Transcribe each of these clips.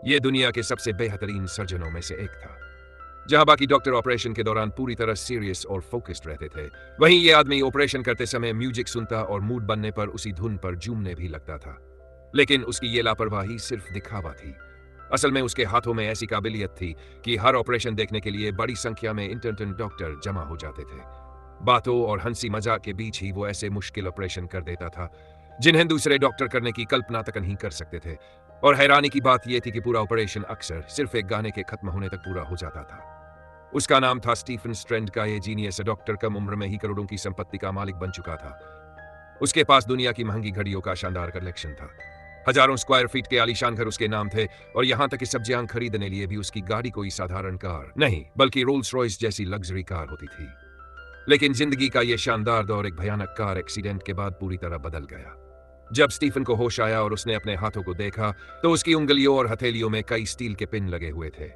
ये दुनिया के सबसे बेहतरीन सर्जनों में से एक था। जहां बाकी डॉक्टर ऑपरेशन के दौरान पूरी तरह सीरियस और फोकस्ड रहते थे, वहीं ये आदमी ऑपरेशन करते समय म्यूजिक सुनता और मूड बनने पर उसी धुन पर झूमने भी लगता था। लेकिन उसकी ये लापरवाही सिर्फ दिखावा थी। असल में उसके हाथों में ऐसी काबिलियत थी कि हर ऑपरेशन देखने के लिए बड़ी संख्या में इंटर्न डॉक्टर जमा हो जाते थे। बातों और हंसी मजाक के बीच ही वो ऐसे मुश्किल ऑपरेशन कर देता था जिन्हें दूसरे डॉक्टर करने की कल्पना तक नहीं कर सकते थे। और हैरानी की बात यह थी कि पूरा ऑपरेशन अक्सर सिर्फ एक गाने के खत्म होने तक पूरा हो जाता था। उसका नाम था स्टीफन स्ट्रैंड का। ये जीनियस डॉक्टर कम उम्र में ही करोड़ों की संपत्ति का मालिक बन चुका था। उसके पास दुनिया की महंगी घड़ियों का शानदार कलेक्शन था। हजारों स्क्वायर फीट के आलीशान घर उसके नाम थे और यहां तक कि सब्जियां खरीदने लिए भी उसकी गाड़ी कोई साधारण कार नहीं बल्कि रोल्स रॉयस जैसी लग्जरी कार होती थी। लेकिन जिंदगी का यह शानदार दौर एक भयानक कार एक्सीडेंट के बाद पूरी तरह बदल गया। जब स्टीफन को होश आया और उसने अपने हाथों को देखा तो उसकी उंगलियों और हथेलियों में कई स्टील के पिन लगे हुए थे।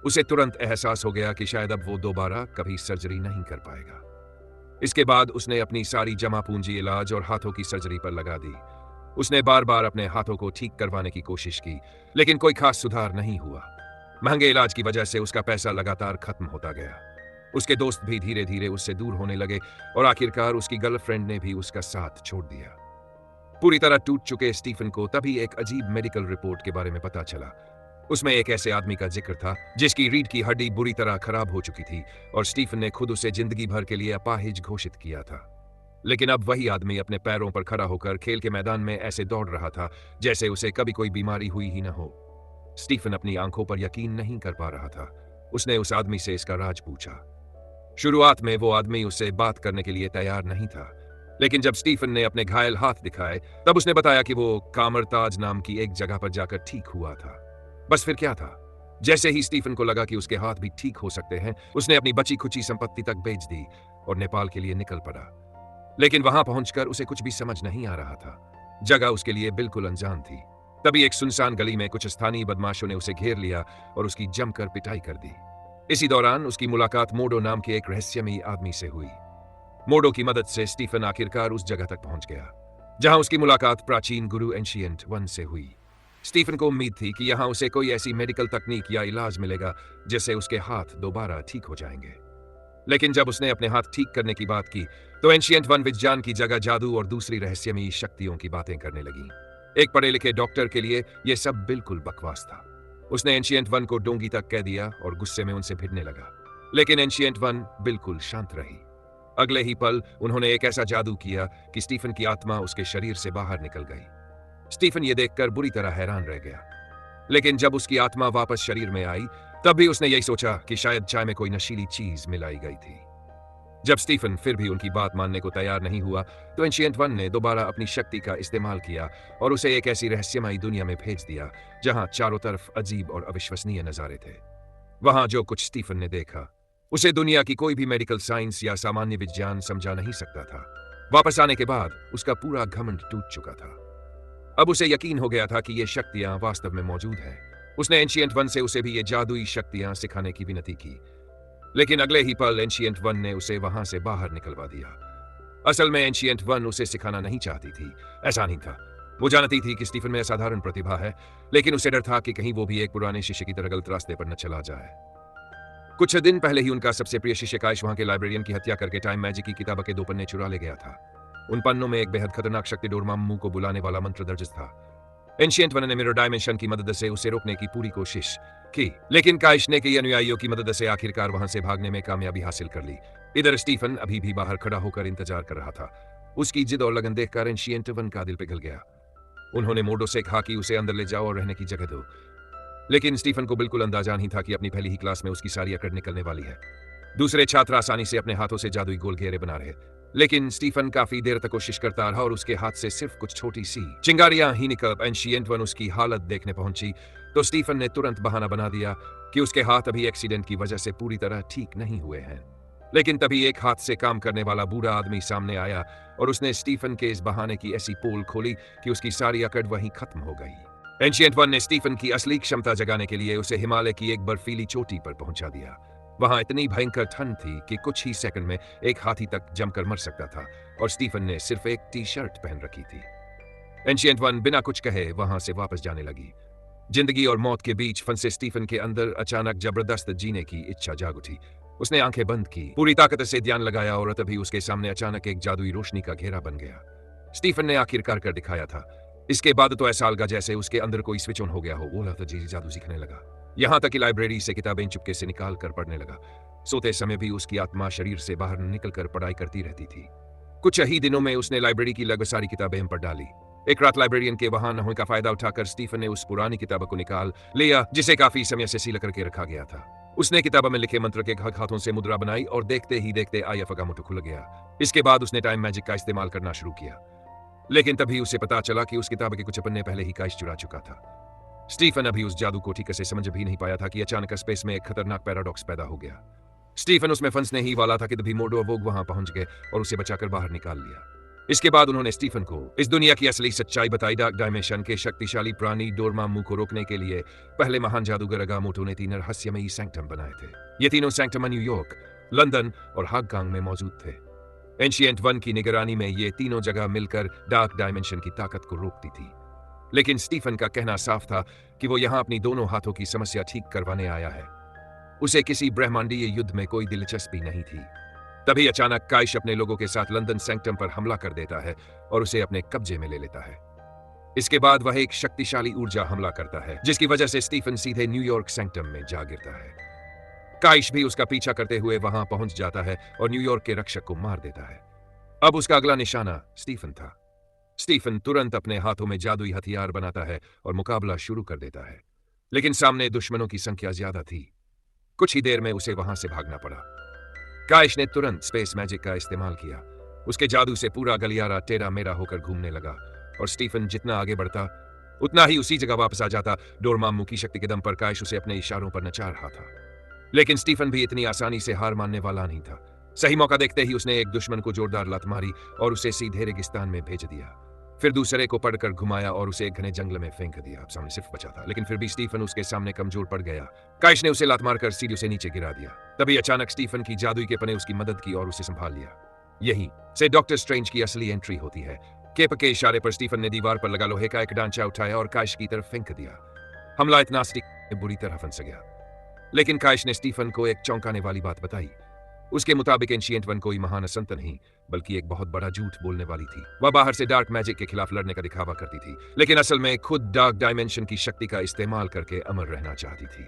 उसे तुरंत एहसास हो गया कि शायद अब वो दोबारा कभी सर्जरी नहीं कर पाएगा। इसके बाद उसने अपनी सारी जमा पूंजी इलाज और हाथों की सर्जरी पर लगा दी। उसने बार बार अपने हाथों को ठीक करवाने की कोशिश की, लेकिन कोई खास सुधार नहीं हुआ। महंगे इलाज की वजह से उसका पैसा लगातार खत्म होता गया। उसके दोस्त भी धीरे धीरे उससे दूर होने लगे और आखिरकार उसकी गर्लफ्रेंड ने भी उसका साथ छोड़ दिया। पूरी तरह टूट चुके स्टीफन को तभी एक अजीब मेडिकल रिपोर्ट के बारे में पता चला। उसमें एक ऐसे आदमी का जिक्र था जिसकी रीढ़ की हड्डी बुरी तरह खराब हो चुकी थी और स्टीफन ने खुद उसे जिंदगी भर के लिए अपाहिज घोषित किया था। लेकिन अब वही आदमी अपने पैरों पर खड़ा होकर खेल के मैदान में ऐसे दौड़ रहा था जैसे उसे कभी कोई बीमारी हुई ही न हो। स्टीफन अपनी आंखों पर यकीन नहीं कर पा रहा था। उसने उस आदमी से इसका राज पूछा। शुरुआत में वो आदमी उससे बात करने के लिए तैयार नहीं था, लेकिन जब स्टीफन ने अपने घायल हाथ दिखाए तब उसने बताया कि वो कामरताज नाम की एक जगह पर जाकर ठीक हुआ था। बस फिर क्या था? जैसे ही स्टीफन को लगा कि उसके हाथ भी ठीक हो सकते हैं, उसने अपनी बची खुची संपत्ति तक बेच दी और नेपाल के लिए निकल पड़ा। लेकिन वहां पहुंचकर उसे कुछ भी समझ नहीं आ रहा था। जगह उसके लिए बिल्कुल अनजान थी। तभी एक सुनसान गली में कुछ स्थानीय बदमाशों ने उसे घेर लिया और उसकी जमकर पिटाई कर दी। इसी दौरान उसकी मुलाकात मोडो नाम के एक रहस्यमयी आदमी से हुई। मोडो की मदद से स्टीफन आखिरकार उस जगह तक पहुंच गया जहां उसकी मुलाकात प्राचीन गुरु एंशिएंट वन से हुई। स्टीफन को उम्मीद थी कि यहां उसे कोई ऐसी मेडिकल तकनीक या इलाज मिलेगा जिससे उसके हाथ दोबारा ठीक हो जाएंगे। लेकिन जब उसने अपने हाथ ठीक करने की बात की तो एंशिएंट वन विज्ञान की जगह जादू और दूसरी रहस्यमयी शक्तियों की बातें करने लगी। एक पढ़े लिखे डॉक्टर के लिए यह सब बिल्कुल बकवास था। उसने एंशिएंट वन को डोंगी तक कह दिया और गुस्से में उनसे भिड़ने लगा। लेकिन एंशिएंट वन बिल्कुल शांत रही। अगले ही पल उन्होंने एक ऐसा जादू किया कि स्टीफन की आत्मा उसके शरीर से बाहर निकल गई। स्टीफन ये देखकर बुरी तरह हैरान रह गया। लेकिन जब उसकी आत्मा वापस शरीर में आई तब भी उसने यही सोचा कि शायद चाय में कोई नशीली चीज मिलाई गई थी। जब स्टीफन फिर भी उनकी बात मानने को तैयार नहीं हुआ तो एंशिएंट वन ने दोबारा अपनी शक्ति का इस्तेमाल किया और उसे एक ऐसी रहस्यमयी दुनिया में भेज दिया जहां चारों तरफ अजीब और अविश्वसनीय नजारे थे। वहां जो कुछ स्टीफन ने देखा उसे दुनिया की कोई भी मेडिकल साइंस या सामान्य विज्ञान समझा नहीं सकता था। वापस आने के बाद उसका पूरा घमंड टूट चुका था। अब उसे यकीन हो गया था कि ये शक्तियां वास्तव में मौजूद हैं। उसने एंशिएंट वन से उसे भी ये जादुई शक्तियां सिखाने की विनती की, लेकिन अगले ही पल एंशिएंट वन ने उसे वहां से बाहर निकलवा दिया। असल में एंशिएंट वन उसे सिखाना नहीं चाहती थी, ऐसा नहीं था। वो जानती थी कि स्टीफन में असाधारण प्रतिभा है, लेकिन उसे डर था कि कहीं वो भी एक पुराने शिष्य की तरह गलत रास्ते पर न चला जाए। कुछ दिन पहले ही उनका सबसे प्रिय शिष्य काइश वहां के लाइब्रेरियन की हत्या करके टाइम मैजिक की किताब के 2 पन्ने चुरा ले गया था। उन पन्नों में एक बेहद खतरनाक शक्ति डोरमाम्मू को बुलाने वाला मंत्र दर्ज था। एंशिएंट वन ने मिरर डायमेंशन की मदद से उसे रोकने की पूरी कोशिश की, लेकिन काइश ने कई अनुयायियों की मदद से आखिरकार वहां से भागने में कामयाबी हासिल कर ली। इधर स्टीफन अभी भी बाहर खड़ा होकर इंतजार कर रहा था। उसकी जिद और लगन देखकर एंशिएंट वन का दिल पिघल गया। उन्होंने मोडो से कहा कि उसे अंदर ले जाओ और रहने की जगह दो, लेकिन स्टीफन को बिल्कुल अंदाजा नहीं था कि अपनी पहली ही क्लास में उसकी सारी अकड़ निकलने वाली है। दूसरे छात्र आसानी से अपने हाथों से जादुई गोल घेरे बना रहे, लेकिन स्टीफन काफी देर तक कोशिश करता रहा और उसके हाथ से सिर्फ कुछ छोटी सी चिंगारियां ही निकल एंशिएंट वन उसकी हालत देखने पहुंची तो स्टीफन ने तुरंत बहाना बना दिया कि उसके हाथ अभी एक्सीडेंट की वजह से पूरी तरह ठीक नहीं हुए हैं। लेकिन तभी एक हाथ से काम करने वाला बूढ़ा आदमी सामने आया और उसने स्टीफन के इस बहाने की ऐसी पोल खोली कि उसकी सारी अकड़ वहीं खत्म हो गई। एंशिएंट वन ने स्टीफन की असली क्षमता जगाने के लिए उसे हिमालय की एक बर्फीली चोटी पर पहुंचा दिया। वहां इतनी भयंकर ठंड थी कि कुछ ही सेकंड में एक हाथी तक जमकर मर सकता था और स्टीफन ने सिर्फ एक टी शर्ट पहन रखी थी। एंशिएंट वन बिना कुछ कहे वहां से वापस जाने लगी। जिंदगी और मौत के बीच फंसे स्टीफन के अंदर अचानक जबरदस्त जीने की इच्छा जाग उठी। उसने आंखें बंद की, पूरी ताकत से ध्यान लगाया और तभी उसके सामने अचानक एक जादुई रोशनी का घेरा बन गया। स्टीफन ने आखिरकार कर दिखाया था। इसके बाद तो ऐसा लगा जैसे उसके अंदर कोई स्विच ऑन हो गया हो। वो जी जादू सीखने लगा। यहां तक कि लाइब्रेरी से किताबें चुपके से निकाल कर पढ़ने लगा। सोते समय भी उसकी आत्मा शरीर से बाहर निकलकर पढ़ाई करती रहती थी। कुछ ही दिनों में उसने लाइब्रेरी की लगभग सारी किताबें पढ़ डाली। एक रात लाइब्रेरियन के वहां न होने का फायदा उठाकर स्टीफन ने उस पुरानी किताब को निकाल लिया जिसे काफी समय से सील करके रखा गया था। उसने किताब में लिखे मंत्र के हाथों से मुद्रा बनाई और देखते ही देखते आईएफ का मुट्ठू खुल गया। इसके बाद उसने टाइम मैजिक का इस्तेमाल करना शुरू किया, लेकिन तभी उसे पता चला कि उस किताब के कुछ पन्ने पहले ही काइश चुरा चुका था। स्टीफन अभी उस जादू को ठीक से समझ भी नहीं पाया था कि अचानक स्पेस में एक खतरनाक पैराडॉक्स पैदा हो गया। स्टीफन उसमें फंसने ही वाला था कि तभी मोर्डो वोग वहां पहुंच गए और उसे बचाकर बाहर निकाल लिया। इसके बाद उन्होंने स्टीफन को इस दुनिया की असली सच्चाई बताई। डार्क डायमेंशन के शक्तिशाली प्राणी डोरमामू को रोकने के लिए पहले महान जादूगर अगामोटो ने 3 रहस्यमयी सैंक्टम बनाए थे। ये तीनों सैंक्टम न्यूयॉर्क, लंदन और हांगकांग में मौजूद थे। एंशिएंट वन की निगरानी में ये तीनों जगह मिलकर डार्क डायमेंशन की ताकत को रोकती थी। लेकिन स्टीफन का कहना साफ था कि वो यहां अपनी दोनों हाथों की समस्या ठीक करवाने आया है। उसे किसी ब्रह्मांडीय युद्ध में कोई दिलचस्पी नहीं थी। तभी अचानक काइश अपने लोगों के साथ लंदन सैंक्टम पर हमला कर देता है और उसे अपने कब्जे में ले लेता है। इसके बाद वह एक शक्तिशाली ऊर्जा हमला करता है जिसकी वजह से स्टीफन सीधे न्यूयॉर्क सैंक्टम में जा गिरता है। काइश भी उसका पीछा करते हुए वहां पहुंच जाता है और न्यूयॉर्क के रक्षक को मार देता है। अब उसका अगला निशाना स्टीफन था। स्टीफन तुरंत अपने हाथों में जादुई हथियार बनाता है और मुकाबला शुरू कर देता है, लेकिन सामने दुश्मनों की संख्या ज्यादा थी। कुछ ही देर में उसे वहां से भागना पड़ा। काइश ने तुरंत स्पेस मैजिक का इस्तेमाल किया। उसके जादू से पूरा गलियारा टेढ़ा मेढ़ा होकर घूमने लगा और स्टीफन जितना आगे बढ़ता उतना ही उसी जगह वापस आ जाता। डोरमामू की शक्ति के दम पर काइश उसे अपने इशारों पर नचा रहा था, लेकिन स्टीफन भी इतनी आसानी से हार मानने वाला नहीं था। सही मौका देखते ही उसने एक दुश्मन को जोरदार लात मारी और उसे सीधे रेगिस्तान में भेज दिया। फिर दूसरे को पकड़कर घुमाया और उसे एक घने जंगल में फेंक दिया। अब सामने सिर्फ बचा था, लेकिन फिर भी स्टीफन उसके सामने कमजोर पड़ गया। काइश ने उसे लात मारकर सीढ़ी से नीचे गिरा दिया। तभी अचानक स्टीफन की जादुई के पने उसकी मदद की और उसे संभाल लिया। यही से डॉक्टर स्ट्रेंज की असली एंट्री होती है। केप के इशारे पर स्टीफन ने दीवार पर लगा लोहे का एक ढांचा उठाया और काइश की तरफ फेंक दिया। हमला इतना स्टीफन बुरी तरह फंस गया, लेकिन काइश ने स्टीफन को एक चौंकाने वाली बात बताई। उसके मुताबिक एंशिएंट वन कोई महान संत नहीं बल्कि एक बहुत बड़ा झूठ बोलने वाली थी। वह बाहर से डार्क मैजिक के खिलाफ लड़ने का दिखावा करती थी, लेकिन असल में खुद डार्क डायमेंशन की शक्ति का इस्तेमाल करके अमर रहना चाहती थी।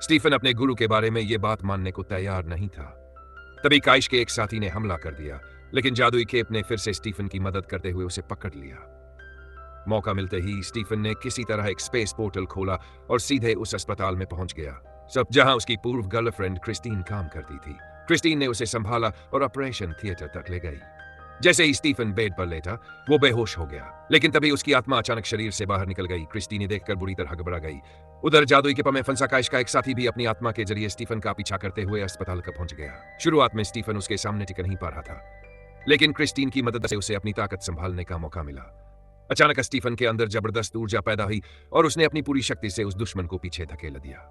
स्टीफन अपने गुरु के बारे में यह बात मानने को तैयार नहीं था। तभी काइश के एक साथी ने हमला कर दिया, लेकिन जादुई केप ने फिर से स्टीफन की मदद करते हुए उसे पकड़ लिया। मौका मिलते ही स्टीफन ने किसी तरह एक स्पेस पोर्टल खोला और सीधे उस अस्पताल में पहुंच गया सब जहां उसकी पूर्व गर्लफ्रेंड क्रिस्टीन काम करती थी। क्रिस्टीन ने उसे संभाला और ऑपरेशन थिएटर तक ले गई। जैसे ही स्टीफन बेड पर लेटा वो बेहोश हो गया, लेकिन तभी उसकी आत्मा अचानक शरीर से बाहर निकल गई। क्रिस्टीन देखकर बुरी तरह घबरा गई। उधर जादुई के पमे फंसा काइश का एक साथी भी अपनी आत्मा के जरिए स्टीफन का पीछा करते हुए अस्पताल तक पहुंच गया। शुरुआत में स्टीफन उसके सामने टिक नहीं पा रहा था, लेकिन क्रिस्टीन की मदद से उसे अपनी ताकत संभालने का मौका मिला। अचानक स्टीफन के अंदर जबरदस्त ऊर्जा पैदा हुई और उसने अपनी पूरी शक्ति से उस दुश्मन को पीछे धकेल दिया।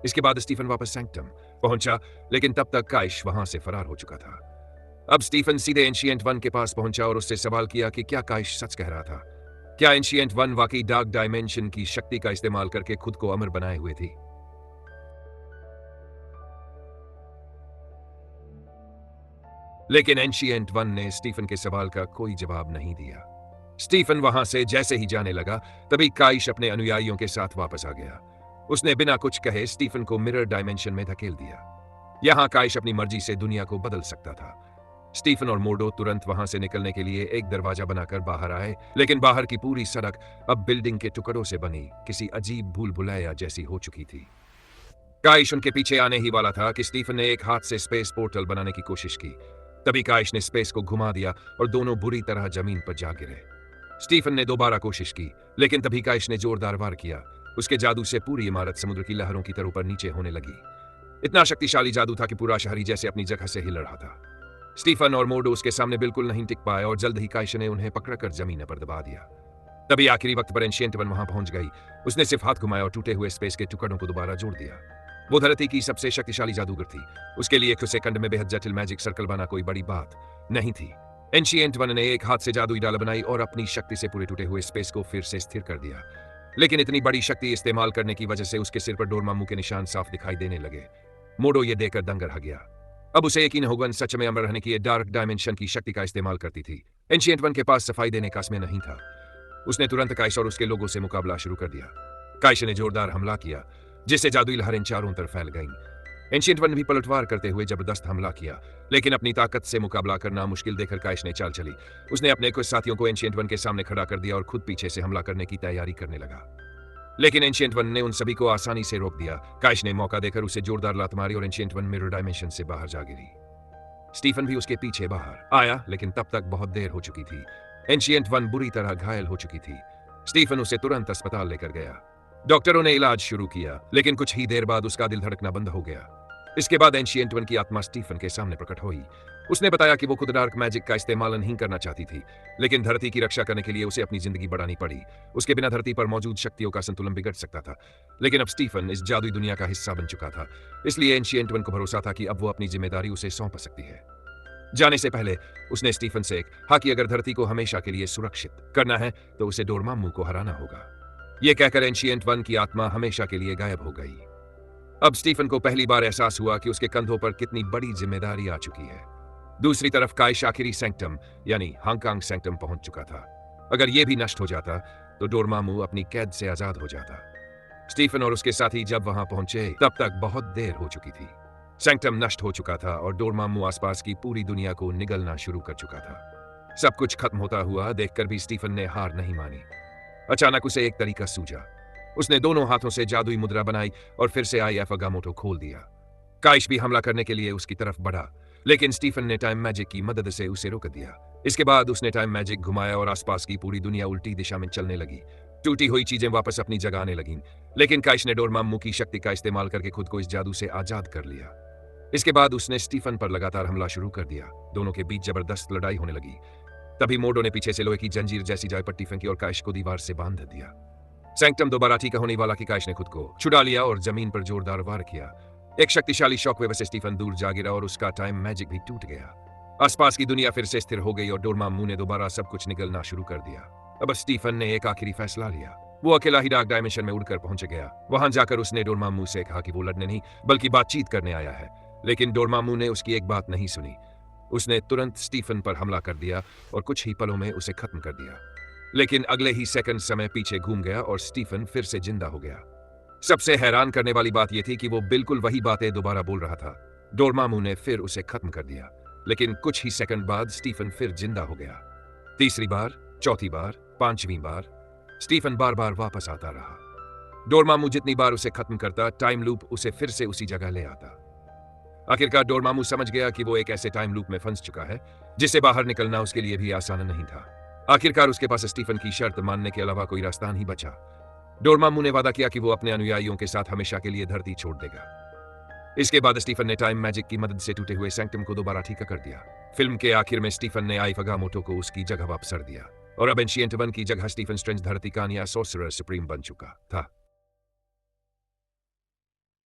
इसके बाद स्टीफन वापस सैंक्टम पहुंचा, लेकिन तब तक काइश वहां से फरार हो चुका था। अब स्टीफन सीधे एंशिएंट वन के पास पहुंचा और उससे सवाल किया कि क्या काइश सच कह रहा था। क्या एंशिएंट वन वाकई डार्क डायमेंशन की शक्ति का इस्तेमाल करके खुद को अमर बनाए हुए थी। लेकिन एंशिएंट वन ने स्टीफन के सवाल का कोई जवाब नहीं दिया। स्टीफन वहां से जैसे ही जाने लगा तभी काइश अपने अनुयायियों के साथ वापस आ गया। उसने बिना कुछ कहे स्टीफन को मिरर डायमेंशन में धकेल दिया। यहां काइश अपनी मर्जी से दुनिया को बदल सकता था। स्टीफन और मोर्डो तुरंत वहां से निकलने के लिए एक दरवाजा बनाकर बाहर आए, लेकिन बाहर की पूरी सड़क अब बिल्डिंग के टुकड़ों से बनी किसी अजीब भूल भुलैया जैसी हो चुकी थी। काइश उनके पीछे आने ही वाला था कि स्टीफन ने एक हाथ से स्पेस पोर्टल बनाने की कोशिश की। तभी काइश ने स्पेस को घुमा दिया और दोनों बुरी तरह जमीन पर जा गिरे। स्टीफन ने दोबारा कोशिश की, लेकिन तभी काइश ने जोरदार वार किया। उसके जादू से पूरी इमारत समुद्र की लहरों की तरह ऊपर नीचे होने लगी। इतना शक्तिशाली जादू था कि पूरा शहर ही जैसे अपनी जगह से हिल रहा था। स्टीफन और मोर्डो उसके सामने बिल्कुल नहीं टिक पाए और जल्द ही काइश ने उन्हें पकड़कर जमीन पर दबा दिया। तभी आखिरी वक्त पर एंशिएंट वन वहां पहुंच गई। उसने सिर्फ हाथ घुमाया और टूटे हुए स्पेस के टुकड़ों को दोबारा जोड़ दिया। वो धरती की सबसे शक्तिशाली जादूगर थी। उसके लिए एक सेकंड में बेहद जटिल मैजिक सर्कल बना कोई बड़ी बात नहीं थी। एंशिएंट वन ने एक हाथ से जादुई डाल बनाई और अपनी शक्ति से पूरे टूटे हुए स्पेस को फिर से स्थिर कर दिया। लेकिन इतनी बड़ी शक्ति इस्तेमाल करने की वजह से उसके सिर पर डोरमामू के निशान साफ दिखाई देने लगे। मोडो ये देखकर दंग रह गया। अब उसे यकीन हो गया सच में अमर रहने की ये डार्क डायमेंशन की शक्ति का इस्तेमाल करती थी। एंशिएंट वन के पास सफाई देने का समय नहीं था। उसने तुरंत काइश और उसके लोगों से मुकाबला शुरू कर दिया। काइश ने जोरदार हमला किया जिससे जादुई लहरें चारों तरफ फैल गईं। एंशिएंट वन भी पलटवार करते हुए जबरदस्त हमला किया, लेकिन अपनी ताकत से मुकाबला करना मुश्किल देखकर काइश ने चाल चली। उसने अपने कुछ साथियों को एंशिएंट वन के सामने खड़ा कर दिया और खुद पीछे से हमला करने की तैयारी करने लगा, लेकिन एंशिएंट वन ने उन सभी को आसानी से रोक दिया। काइश ने मौका देकर उसे जोरदार लात मारी और एंशिएंट वन मिरर डायमेंशन से बाहर जा गिरी। स्टीफन भी उसके पीछे बाहर आया, लेकिन तब तक बहुत देर हो चुकी थी। एंशिएंट वन बुरी तरह घायल हो चुकी थी। स्टीफन उसे तुरंत अस्पताल लेकर गया। डॉक्टरों ने इलाज शुरू किया, लेकिन कुछ ही देर बाद उसका दिल धड़कना बंद हो गया। इसके बाद एंशिएंट वन की आत्मा स्टीफन के सामने प्रकट हुई। उसने बताया कि वो खुद डार्क मैजिक का इस्तेमाल नहीं करना चाहती थी, लेकिन धरती की रक्षा करने के लिए उसे अपनी जिंदगी बढ़ानी पड़ी। उसके बिना धरती पर मौजूद शक्तियों का संतुलन बिगड़ सकता था, लेकिन अब स्टीफन इस जादुई दुनिया का हिस्सा बन चुका था। इसलिए एंशिएंट वन को भरोसा था कि अब वो अपनी जिम्मेदारी उसे सौंप सकती है। जाने से पहले उसने स्टीफन से कहा कि अगर धरती को हमेशा के लिए सुरक्षित करना है तो उसे डोरमामू को हराना होगा। यह कहकर एंशिएंट वन की आत्मा हमेशा के लिए गायब हो गई। अब स्टीफन को पहली बार एहसास हुआ कि उसके कंधों पर कितनी बड़ी जिम्मेदारी आ चुकी है। दूसरी तरफ काइश आखिरी सैंक्टम यानी हांगकांग सैंक्टम पहुंच चुका था। अगर यह भी नष्ट हो जाता तो डोरमामू अपनी कैद से आजाद हो जाता। स्टीफन और उसके साथी जब वहां पहुंचे तब तक बहुत देर हो चुकी थी। सैंक्टम नष्ट हो चुका था और डोरमामू आसपास की पूरी दुनिया को निगलना शुरू कर चुका था। सब कुछ खत्म होता हुआ देखकर भी स्टीफन ने हार नहीं मानी। अचानक उसे एक तरीका सूझा। उसने दोनों हाथों से जादुई मुद्रा बनाई और फिर से आईएफ अगामोटो खोल दिया। काइश भी हमला करने के लिए उसकी तरफ बढ़ा, लेकिन स्टीफन ने टाइम मैजिक की मदद से उसे रोक दिया। इसके बाद उसने टाइम मैजिक घुमाया और आसपास की पूरी दुनिया उल्टी दिशा में चलने लगी। टूटी हुई चीजें वापस अपनी जगह आने लगीं, लेकिन काइश ने डोरमामू की शक्ति का इस्तेमाल करके खुद को इस जादू से आजाद कर लिया। इसके बाद उसने स्टीफन पर लगातार हमला शुरू कर दिया। दोनों के बीच जबरदस्त लड़ाई होने लगी। तभी मोडो ने पीछे से लोहे की जंजीर जैसी जायपट्टी फेंकी और काइश को दीवार से बांध दिया। सैंक्टम दोबारा ठीक होने वाला कि काइश ने खुद को छुड़ा लिया और जमीन पर जोरदार वार किया। एक शक्तिशाली शॉकवेव से स्टीफन दूर जा गिरा और उसका टाइम मैजिक भी टूट गया। आसपास की दुनिया फिर से स्थिर हो गई और डोरमामू ने दोबारा सब कुछ निगलना शुरू कर दिया। अब स्टीफन ने एक आखिरी फैसला लिया। वो अकेला ही डार्क डायमेंशन में उड़कर पहुंच गया। वहां जाकर उसने डोरमामू से कहा कि वो लड़ने नहीं बल्कि बातचीत करने आया है, लेकिन डोरमामू ने उसकी एक बात नहीं सुनी। उसने तुरंत स्टीफन पर हमला कर दिया और कुछ ही पलों में उसे खत्म कर दिया। लेकिन अगले ही सेकंड समय पीछे घूम गया और स्टीफन फिर से जिंदा हो गया। सबसे हैरान करने वाली बात यह थी कि वो बिल्कुल वही बातें दोबारा बोल रहा था। डोरमामू ने फिर उसे खत्म कर दिया, लेकिन कुछ ही सेकंड बाद स्टीफन फिर जिंदा हो गया। तीसरी बार, चौथी बार, पांचवी बार स्टीफन बार बार वापस आता रहा। डोरमामू जितनी बार उसे खत्म करता, टाइम लूप उसे फिर से उसी जगह ले आता। आखिरकार डोरमामू समझ गया कि वो एक ऐसे टाइम लूप में फंस चुका है जिससे बाहर निकलना उसके लिए भी आसान नहीं था। आखिरकार उसके पास स्टीफन की शर्त मानने के अलावा कोई रास्ता नहीं बचा। डोरमामू ने वादा किया कि वो अपने अनुयायियों के साथ हमेशा के लिए धरती छोड़ देगा। इसके बाद स्टीफन ने टाइम मैजिक की मदद से टूटे हुए सैंक्टम को दोबारा ठीक कर दिया। फिल्म के आखिर में स्टीफन ने आईएफ अगामोटो को उसकी जगह वापस कर दिया और अब एंशिएंट वन की जगह स्टीफन स्ट्रेंज धरती का नया सोर्सरर सुप्रीम बन चुका था।